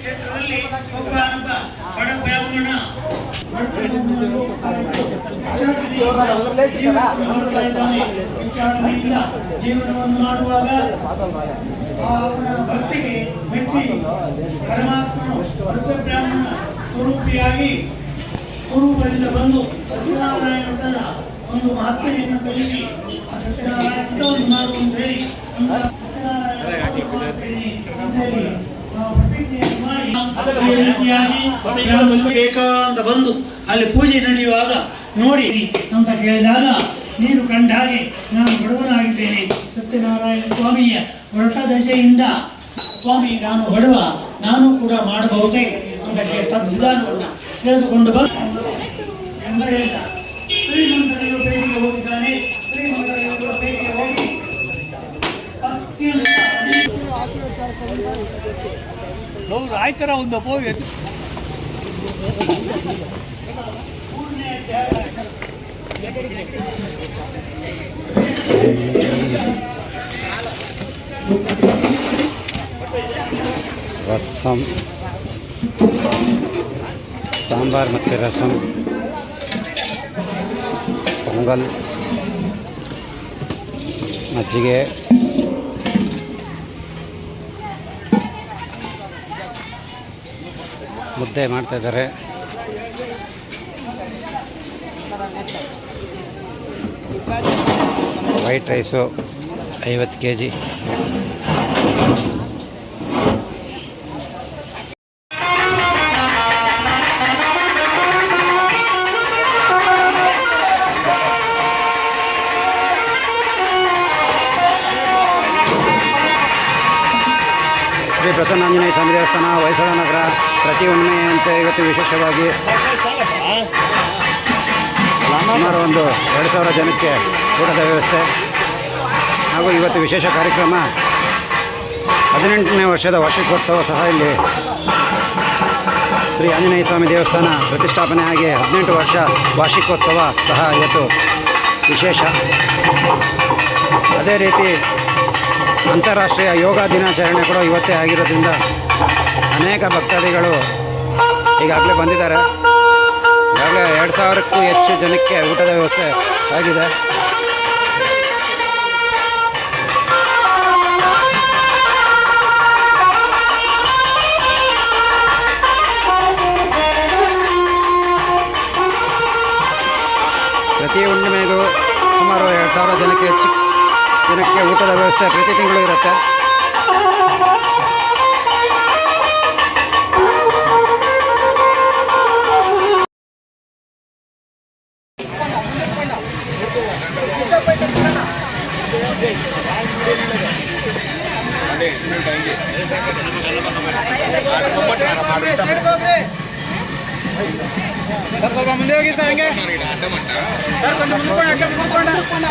ಕ್ಷೇತ್ರದಲ್ಲಿ ಒಬ್ಬ ಬಡ ಬ್ರಾಹ್ಮಣ ಜೀವನವನ್ನು ಮಾಡುವಾಗ ಅವನ ಭಕ್ತಿಗೆ ಮೆಚ್ಚಿ ಪರಮಾತ್ಮನು ವೃದ್ಧ ಬ್ರಾಹ್ಮಣ ಸ್ವರೂಪಿಯಾಗಿ ಸ್ವರೂಪದಿಂದ ಬಂದು ಸತ್ಯನಾರಾಯಣ ಒಂದು ಮಹಾತ್ಮೆಯನ್ನು ಕಲಿಸಿ ಆ ಸತ್ಯನಾರಾಯಣ ಒಂದು ಮಾಡು ಅಂತ ಹೇಳಿ ಏಕಾಂತ ಬಂದು ಅಲ್ಲಿ ಪೂಜೆ ನಡೆಯುವಾಗ ನೋಡಿ ಅಂತ ಕೇಳಿದಾಗ ನೀನು ಕಂಡ ಹಾಗೆ ನಾನು ಬಡವನಾಗಿದ್ದೇನೆ, ಸತ್ಯನಾರಾಯಣ ಸ್ವಾಮಿಯ ವ್ರತ ದಶೆಯಿಂದ ಸ್ವಾಮಿ ನಾನು ಬಡವ, ನಾನು ಕೂಡ ಮಾಡಬಹುದೇ ಅಂತ ತದ್ವಿಧಾನವನ್ನು ತಿಳಿದುಕೊಂಡು ಬಂದು ಎಲ್ಲ ಹೇಳಿದ. ಶ್ರೀಮಂತರಿಗೂ ಭೇಟಿಗೆ ಹೋಗಿದ್ದಾನೆ. ಶ್ರೀಮಂತರಿಗೂ ಭೇಟಿಗೆ ಹೋಗಿ ಅತ್ಯಂತ ಆಯ್ತರ ಒಂದು ರಸಂ ಸಾಂಬಾರ್ ಮತ್ತು ರಸಂ, ಪೊಂಗಲ್, ಮಜ್ಜಿಗೆ, ಮುದ್ದೆ ಮಾಡ್ತಾಯಿದ್ದಾರೆ. White rice 50 kg. Shri Prasannanjaneya ಸ್ವಾಮಿ ದೇವಸ್ಥಾನ, ಹೊಯ್ಸಳ ನಗರ. ಪ್ರತಿ ಹುಣ್ಣಿಮೆಯಂತೆ ಇವತ್ತು ವಿಶೇಷವಾಗಿ ಸುಮಾರು ಒಂದು 2000 ಜನಕ್ಕೆ ಊಟದ ವ್ಯವಸ್ಥೆ ಹಾಗೂ ಇವತ್ತು ವಿಶೇಷ ಕಾರ್ಯಕ್ರಮ 18ನೇ ವರ್ಷದ ವಾರ್ಷಿಕೋತ್ಸವ ಸಹ ಇಲ್ಲಿ ಶ್ರೀ ಆಂಜನೇಯ ಸ್ವಾಮಿ ದೇವಸ್ಥಾನ ಪ್ರತಿಷ್ಠಾಪನೆ ಆಗಿ 18 ವರ್ಷ ವಾರ್ಷಿಕೋತ್ಸವ ಸಹ ಇವತ್ತು ವಿಶೇಷ. ಅದೇ ರೀತಿ ಅಂತಾರಾಷ್ಟ್ರೀಯ ಯೋಗ ದಿನಾಚರಣೆ ಕೂಡ ಇವತ್ತೇ ಆಗಿರೋದ್ರಿಂದ ಅನೇಕ ಭಕ್ತಾದಿಗಳು ಈಗಾಗಲೇ ಬಂದಿದ್ದಾರೆ. ಈಗಾಗಲೇ 2000ಕ್ಕೂ ಹೆಚ್ಚು ಜನಕ್ಕೆ ಊಟದ ವ್ಯವಸ್ಥೆ ಆಗಿದೆ. ಪ್ರತಿ ಹುಣ್ಣಿಮೆಗೂ ಸುಮಾರು 2000 ಜನಕ್ಕೆ ಹೆಚ್ಚು ಜನಕ್ಕೆ ಊಟದ ವ್ಯವಸ್ಥೆ ಪ್ರತಿ ತಿಂಗಳು ಇರುತ್ತೆ. ಸ್ವಲ್ಪ ಮುಂದೆ ಹೋಗಿ ಸರ್, ಹಂಗೆ ಸರ್ ಕೊಂಚ ಮುಂದ್ಕೊಂಡು